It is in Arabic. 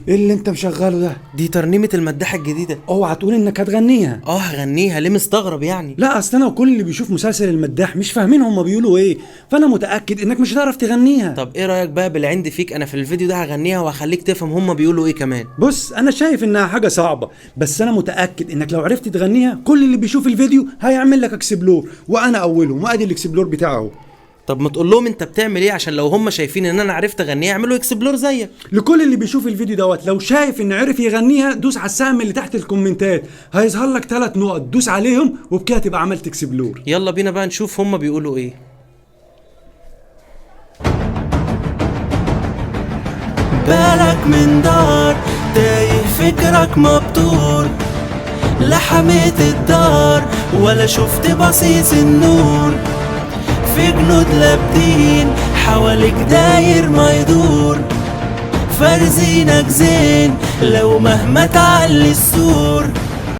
ايه اللي انت مشغله ده؟ دي ترنيمة المداحة الجديدة. اوعى تقول انك هتغنيها. هغنيها. ليه مستغرب يعني؟ لا اصل انا وكل اللي بيشوف مسلسل المداح مش فاهمين هما بيقولوا ايه، فانا متاكد انك مش هتعرف تغنيها. طب ايه رأيك بقى بالعند فيك، انا في الفيديو ده هغنيها وهخليك تفهم هما بيقولوا ايه كمان. بص انا شايف انها حاجه صعبه، بس انا متاكد انك لو عرفت تغنيها كل اللي بيشوف الفيديو هيعمل لك اكسبلور، وانا اولهم، وادي الاكسبلور بتاعه. طب ما تقول لهم انت بتعمل ايه، عشان لو هما شايفين ان انا عرفت اغنيها يعملوا اكسبلور زيك. لكل اللي بيشوف الفيديو دوت، لو شايف ان عرف يغنيها دوس على السهم اللي تحت الكومنتات، هيظهر لك 3 نقط دوس عليهم وبكده تبقى عملت اكسبلور. يلا بينا بقى نشوف هما بيقولوا ايه. بالك من دار تايه فكرك مبتور، لا حميت الدار ولا شفت بصيص النور، في جنود لابدين حواليك داير ما يدور، فارزينك زين لو مهما تعلي السور.